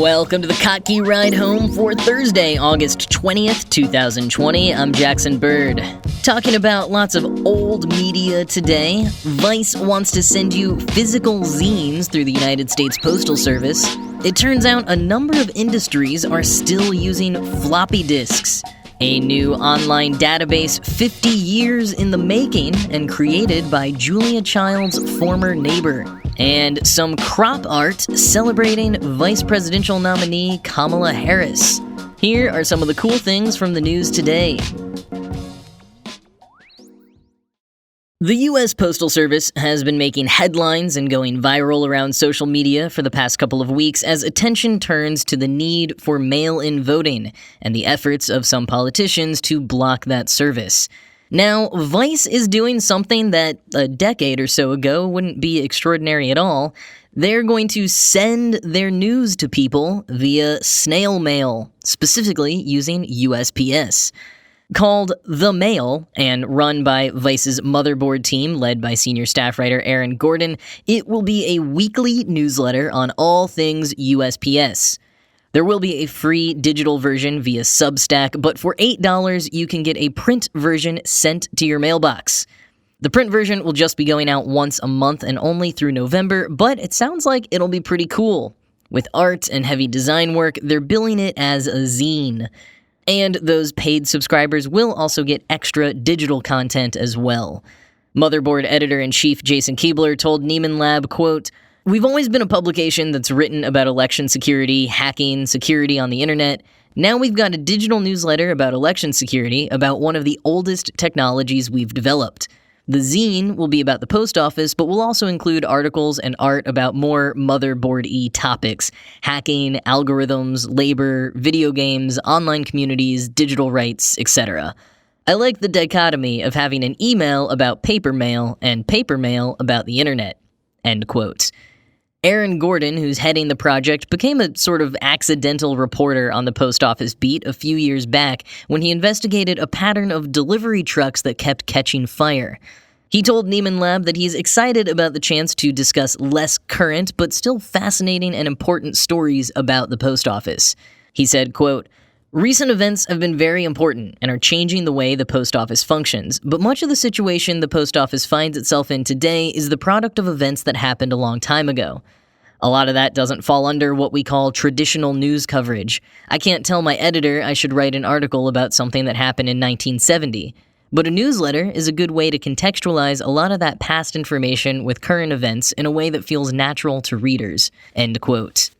Welcome to the Kottke Ride Home for Thursday, August 20th, 2020. I'm Jackson Bird. Talking about lots of old media today. Vice wants to send you physical zines through the United States Postal Service. It turns out a number of industries are still using floppy disks. A new online database 50 years in the making and created by Julia Child's former neighbor. And some crop art celebrating vice presidential nominee Kamala Harris. Here are some of the cool things from the news today. The U.S. Postal Service has been making headlines and going viral around social media for the past couple of weeks as attention turns to the need for mail-in voting and the efforts of some politicians to block that service. Now, Vice is doing something that a decade or so ago wouldn't be extraordinary at all. They're going to send their news to people via snail mail, specifically using USPS. Called The Mail and run by Vice's motherboard team led by senior staff writer Aaron Gordon, it will be a weekly newsletter on all things USPS. There will be a free digital version via Substack, but for $8 you can get a print version sent to your mailbox. The print version will just be going out once a month and only through November, but it sounds like it'll be pretty cool. With art and heavy design work, they're billing it as a zine. And those paid subscribers will also get extra digital content as well. Motherboard editor-in-chief Jason Keebler told Nieman Lab, quote, "We've always been a publication that's written about election security, hacking, security on the internet. Now we've got a digital newsletter about election security, about one of the oldest technologies we've developed. The zine will be about the post office, but will also include articles and art about more motherboard-y topics: hacking, algorithms, labor, video games, online communities, digital rights, etc. I like the dichotomy of having an email about paper mail and paper mail about the internet." End quote. Aaron Gordon, who's heading the project, became a sort of accidental reporter on the post office beat a few years back when he investigated a pattern of delivery trucks that kept catching fire. He told Nieman Lab that he's excited about the chance to discuss less current but still fascinating and important stories about the post office. He said, quote, "Recent events have been very important and are changing the way the post office functions, but much of the situation the post office finds itself in today is the product of events that happened a long time ago. A lot of that doesn't fall under what we call traditional news coverage. I can't tell my editor I should write an article about something that happened in 1970. But a newsletter is a good way to contextualize a lot of that past information with current events in a way that feels natural to readers." End quote.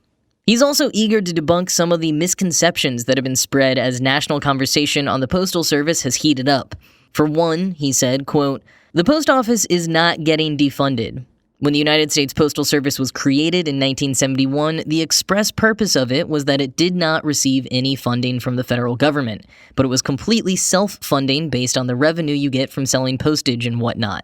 He's also eager to debunk some of the misconceptions that have been spread as national conversation on the Postal Service has heated up. For one, he said, quote, "The post office is not getting defunded. When the United States Postal Service was created in 1971, the express purpose of it was that it did not receive any funding from the federal government, but it was completely self-funding based on the revenue you get from selling postage and whatnot.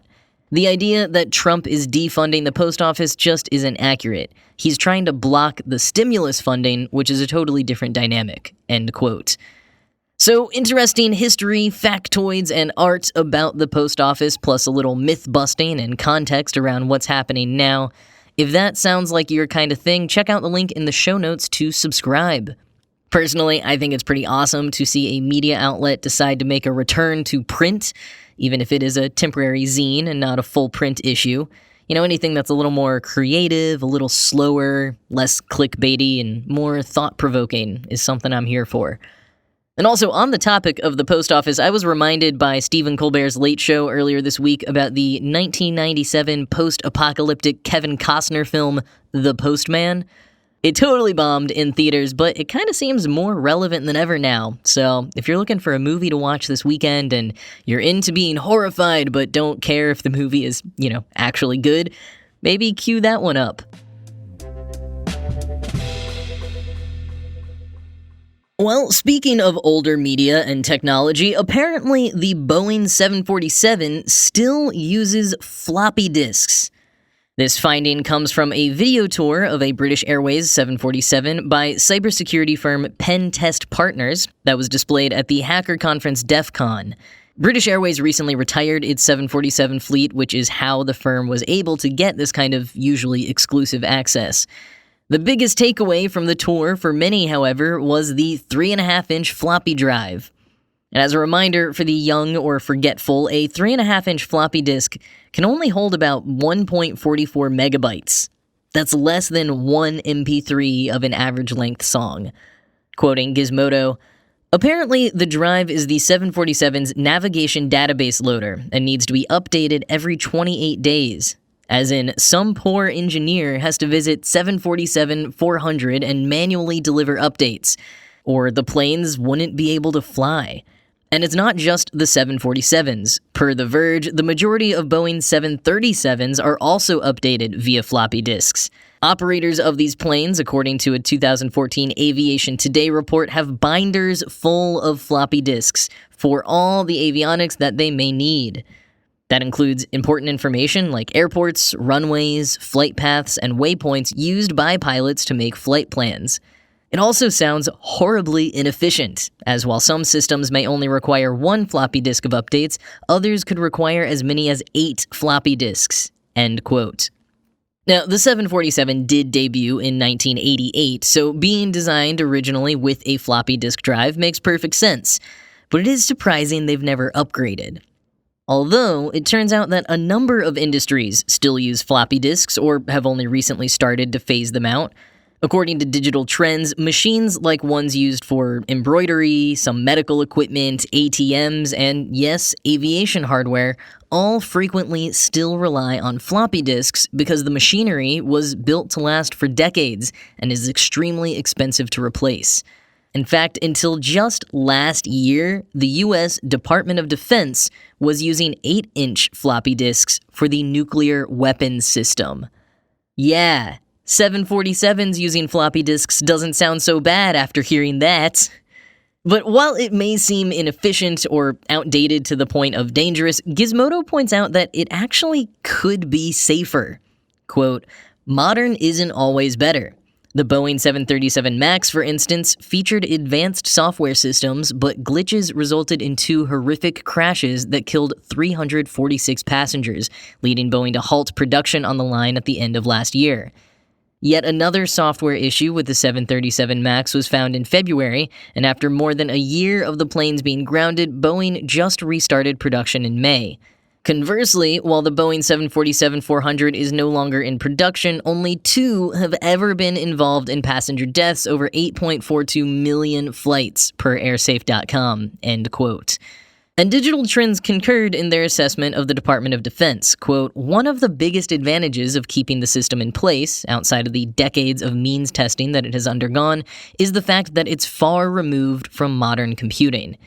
The idea that Trump is defunding the post office just isn't accurate. He's trying to block the stimulus funding, which is a totally different dynamic." End quote. So, interesting history, factoids, and art about the post office, plus a little myth-busting and context around what's happening now. If that sounds like your kind of thing, check out the link in the show notes to subscribe. Personally, I think it's pretty awesome to see a media outlet decide to make a return to print, even if it is a temporary zine and not a full print issue. You know, anything that's a little more creative, a little slower, less clickbaity, and more thought-provoking is something I'm here for. And also, on the topic of the post office, I was reminded by Stephen Colbert's Late Show earlier this week about the 1997 post-apocalyptic Kevin Costner film, The Postman. It totally bombed in theaters, but it kind of seems more relevant than ever now. So, if you're looking for a movie to watch this weekend and you're into being horrified but don't care if the movie is, actually good, maybe cue that one up. Well, speaking of older media and technology, apparently the Boeing 747 still uses floppy disks. This finding comes from a video tour of a British Airways 747 by cybersecurity firm Pen Test Partners that was displayed at the hacker conference DEF CON. British Airways recently retired its 747 fleet, which is how the firm was able to get this kind of usually exclusive access. The biggest takeaway from the tour for many, however, was the 3.5-inch floppy drive. And as a reminder for the young or forgetful, a 3.5-inch floppy disk can only hold about 1.44 megabytes. That's less than one MP3 of an average-length song. Quoting Gizmodo, "Apparently, the drive is the 747's navigation database loader and needs to be updated every 28 days. As in, some poor engineer has to visit 747-400 and manually deliver updates, or the planes wouldn't be able to fly." And it's not just the 747s. Per The Verge, the majority of Boeing 737s are also updated via floppy disks. Operators of these planes, according to a 2014 Aviation Today report, have binders full of floppy disks for all the avionics that they may need. That includes important information like airports, runways, flight paths, and waypoints used by pilots to make flight plans. It also sounds horribly inefficient, as while some systems may only require one floppy disk of updates, others could require as many as 8 floppy disks. End quote. Now, the 747 did debut in 1988, so being designed originally with a floppy disk drive makes perfect sense, but it is surprising they've never upgraded. Although, it turns out that a number of industries still use floppy disks or have only recently started to phase them out. According to Digital Trends, machines like ones used for embroidery, some medical equipment, ATMs, and yes, aviation hardware, all frequently still rely on floppy disks because the machinery was built to last for decades and is extremely expensive to replace. In fact, until just last year, the U.S. Department of Defense was using 8-inch floppy disks for the nuclear weapons system. Yeah, 747s using floppy disks doesn't sound so bad after hearing that. But while it may seem inefficient or outdated to the point of dangerous, Gizmodo points out that it actually could be safer. Quote, "Modern isn't always better. The Boeing 737 MAX, for instance, featured advanced software systems, but glitches resulted in 2 horrific crashes that killed 346 passengers, leading Boeing to halt production on the line at the end of last year. Yet another software issue with the 737 MAX was found in February, and after more than a year of the planes being grounded, Boeing just restarted production in May. Conversely, while the Boeing 747-400 is no longer in production, only 2 have ever been involved in passenger deaths over 8.42 million flights, per airsafe.com," end quote. And Digital Trends concurred in their assessment of the Department of Defense. Quote, "One of the biggest advantages of keeping the system in place, outside of the decades of means testing that it has undergone, is the fact that it's far removed from modern computing.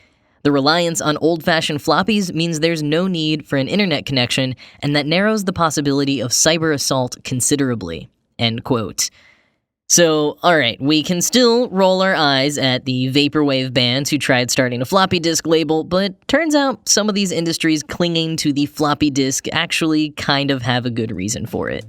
The reliance on old-fashioned floppies means there's no need for an internet connection, and that narrows the possibility of cyber assault considerably," end quote. So, alright, we can still roll our eyes at the vaporwave bands who tried starting a floppy disk label, but turns out some of these industries clinging to the floppy disk actually kind of have a good reason for it.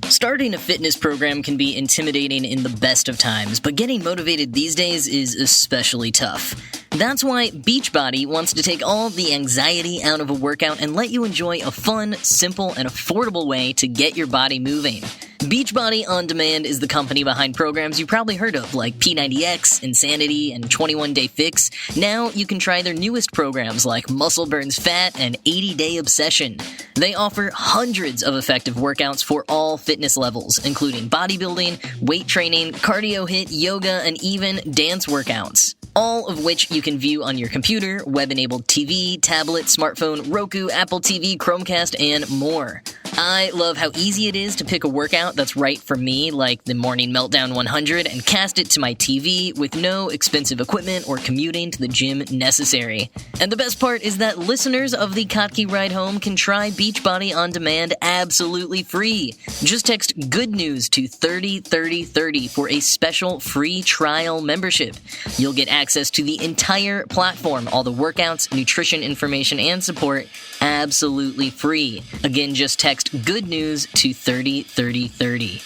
Starting a fitness program can be intimidating in the best of times, but getting motivated these days is especially tough. That's why Beachbody wants to take all the anxiety out of a workout and let you enjoy a fun, simple, and affordable way to get your body moving. Beachbody On Demand is the company behind programs you probably heard of, like P90X, Insanity, and 21 Day Fix. Now you can try their newest programs like Muscle Burns Fat and 80-Day Obsession. They offer hundreds of effective workouts for all fitness levels, including bodybuilding, weight training, cardio hit, yoga, and even dance workouts. All of which you can view on your computer, web-enabled TV, tablet, smartphone, Roku, Apple TV, Chromecast, and more. I love how easy it is to pick a workout that's right for me, like the Morning Meltdown 100, and cast it to my TV with no expensive equipment or commuting to the gym necessary. And the best part is that listeners of the Kottke Ride Home can try Beachbody On Demand absolutely free. Just text Good News to 303030 for a special free trial membership. You'll get access to the entire platform, all the workouts, nutrition information, and support absolutely free. Again, just text Good News to 303030.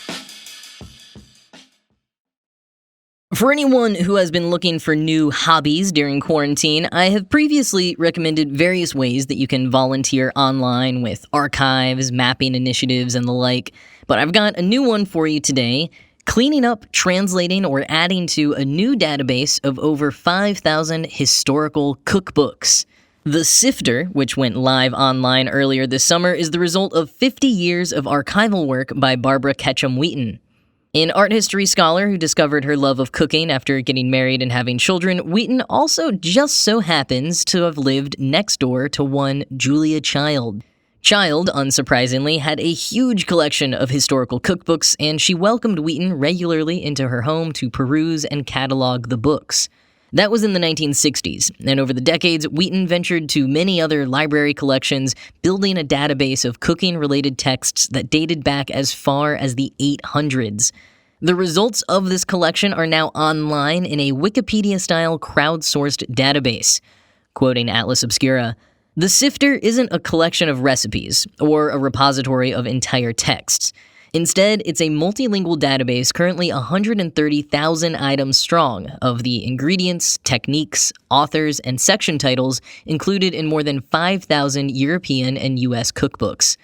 For anyone who has been looking for new hobbies during quarantine, I have previously recommended various ways that you can volunteer online with archives, mapping initiatives, and the like, but I've got a new one for you today: cleaning up, translating, or adding to a new database of over 5,000 historical cookbooks. The Sifter, which went live online earlier this summer, is the result of 50 years of archival work by Barbara Ketchum-Wheaton. An art history scholar who discovered her love of cooking after getting married and having children, Wheaton also just so happens to have lived next door to one Julia Child. Child, unsurprisingly, had a huge collection of historical cookbooks, and she welcomed Wheaton regularly into her home to peruse and catalog the books. That was in the 1960s, and over the decades, Wheaton ventured to many other library collections, building a database of cooking-related texts that dated back as far as the 800s. The results of this collection are now online in a Wikipedia-style crowdsourced database. Quoting Atlas Obscura, "The Sifter isn't a collection of recipes or a repository of entire texts. Instead, it's a multilingual database currently 130,000 items strong of the ingredients, techniques, authors, and section titles included in more than 5,000 European and U.S. cookbooks.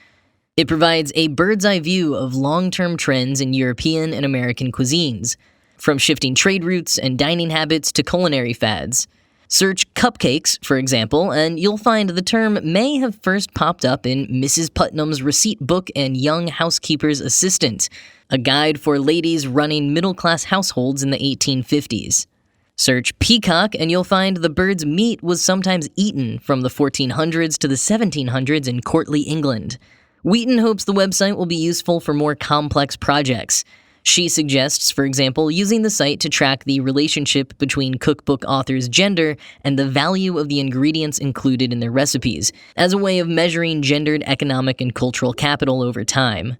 It provides a bird's-eye view of long-term trends in European and American cuisines, from shifting trade routes and dining habits to culinary fads. Search cupcakes, for example, and you'll find the term may have first popped up in Mrs. Putnam's receipt book and Young Housekeeper's Assistant, a guide for ladies running middle-class households in the 1850s. Search peacock, and you'll find the bird's meat was sometimes eaten from the 1400s to the 1700s in courtly England. Wheaton hopes the website will be useful for more complex projects. She suggests, for example, using the site to track the relationship between cookbook authors' gender and the value of the ingredients included in their recipes, as a way of measuring gendered economic and cultural capital over time."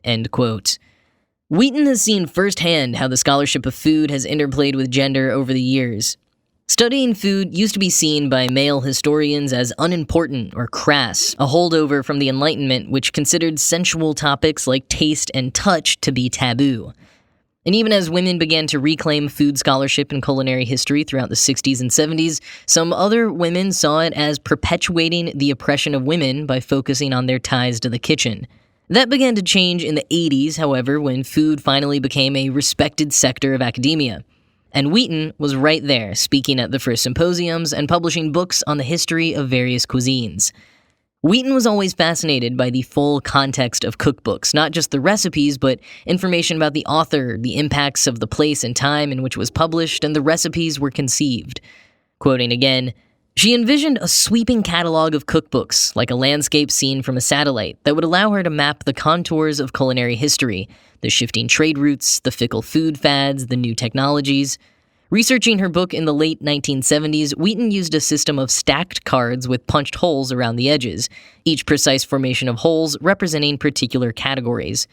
End quote. Wheaton has seen firsthand how the scholarship of food has interplayed with gender over the years. Studying food used to be seen by male historians as unimportant or crass, a holdover from the Enlightenment which considered sensual topics like taste and touch to be taboo. And even as women began to reclaim food scholarship and culinary history throughout the 60s and 70s, some other women saw it as perpetuating the oppression of women by focusing on their ties to the kitchen. That began to change in the 80s, however, when food finally became a respected sector of academia. And Wheaton was right there, speaking at the first symposiums and publishing books on the history of various cuisines. Wheaton was always fascinated by the full context of cookbooks, not just the recipes, but information about the author, the impacts of the place and time in which it was published, and the recipes were conceived. Quoting again, "She envisioned a sweeping catalog of cookbooks, like a landscape scene from a satellite, that would allow her to map the contours of culinary history, the shifting trade routes, the fickle food fads, the new technologies." Researching her book in the late 1970s, Wheaton used a system of stacked cards with punched holes around the edges, each precise formation of holes representing particular categories.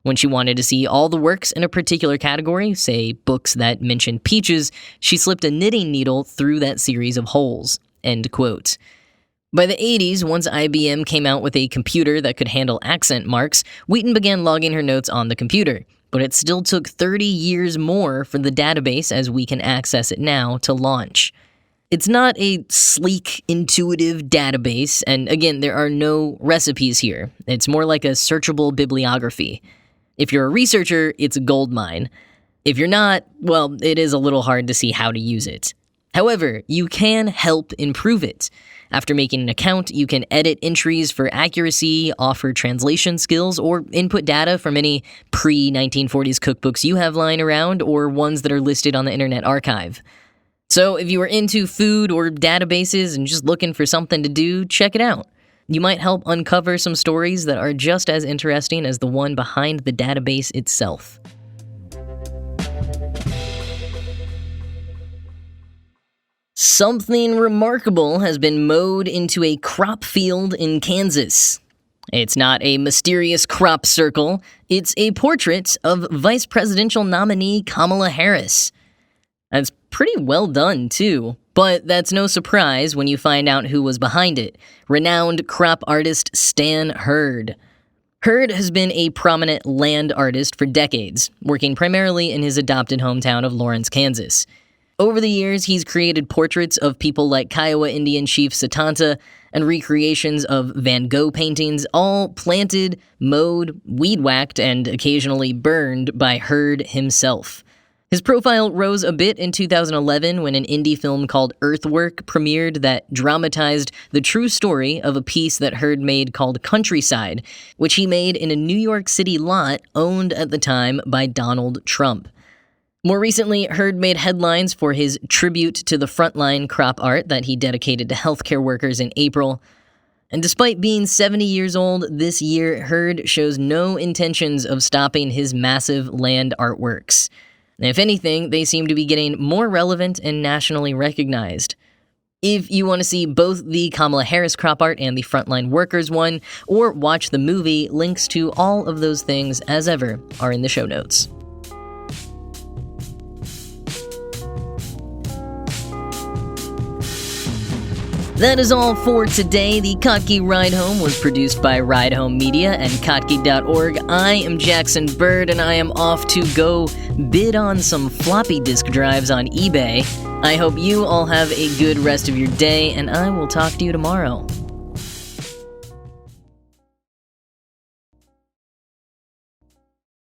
When she wanted to see all the works in a particular category, say books that mentioned peaches, she slipped a knitting needle through that series of holes. End quote. By the 80s, once IBM came out with a computer that could handle accent marks, Wheaton began logging her notes on the computer. But it still took 30 years more for the database, as we can access it now, to launch. It's not a sleek, intuitive database, and again, there are no recipes here. It's more like a searchable bibliography. If you're a researcher, it's a goldmine. If you're not, well, it is a little hard to see how to use it. However, you can help improve it. After making an account, you can edit entries for accuracy, offer translation skills, or input data from any pre-1940s cookbooks you have lying around, or ones that are listed on the Internet Archive. So if you are into food or databases and just looking for something to do, check it out. You might help uncover some stories that are just as interesting as the one behind the database itself. Something remarkable has been mowed into a crop field in Kansas. It's not a mysterious crop circle, it's a portrait of vice presidential nominee Kamala Harris. That's pretty well done, too. But that's no surprise when you find out who was behind it: renowned crop artist Stan Hurd. Hurd has been a prominent land artist for decades, working primarily in his adopted hometown of Lawrence, Kansas. Over the years, he's created portraits of people like Kiowa Indian Chief Satanta and recreations of Van Gogh paintings, all planted, mowed, weed-whacked, and occasionally burned by Hurd himself. His profile rose a bit in 2011 when an indie film called Earthwork premiered that dramatized the true story of a piece that Hurd made called Countryside, which he made in a New York City lot owned at the time by Donald Trump. More recently, Hurd made headlines for his tribute to the frontline crop art that he dedicated to healthcare workers in April. And despite being 70 years old this year, Hurd shows no intentions of stopping his massive land artworks. If anything, they seem to be getting more relevant and nationally recognized. If you want to see both the Kamala Harris crop art and the Frontline Workers one, or watch the movie, links to all of those things, as ever, are in the show notes. That is all for today. The Kottke Ride Home was produced by Ride Home Media and Kottke.org. I am Jackson Bird, and I am off to go bid on some floppy disk drives on eBay. I hope you all have a good rest of your day, and I will talk to you tomorrow.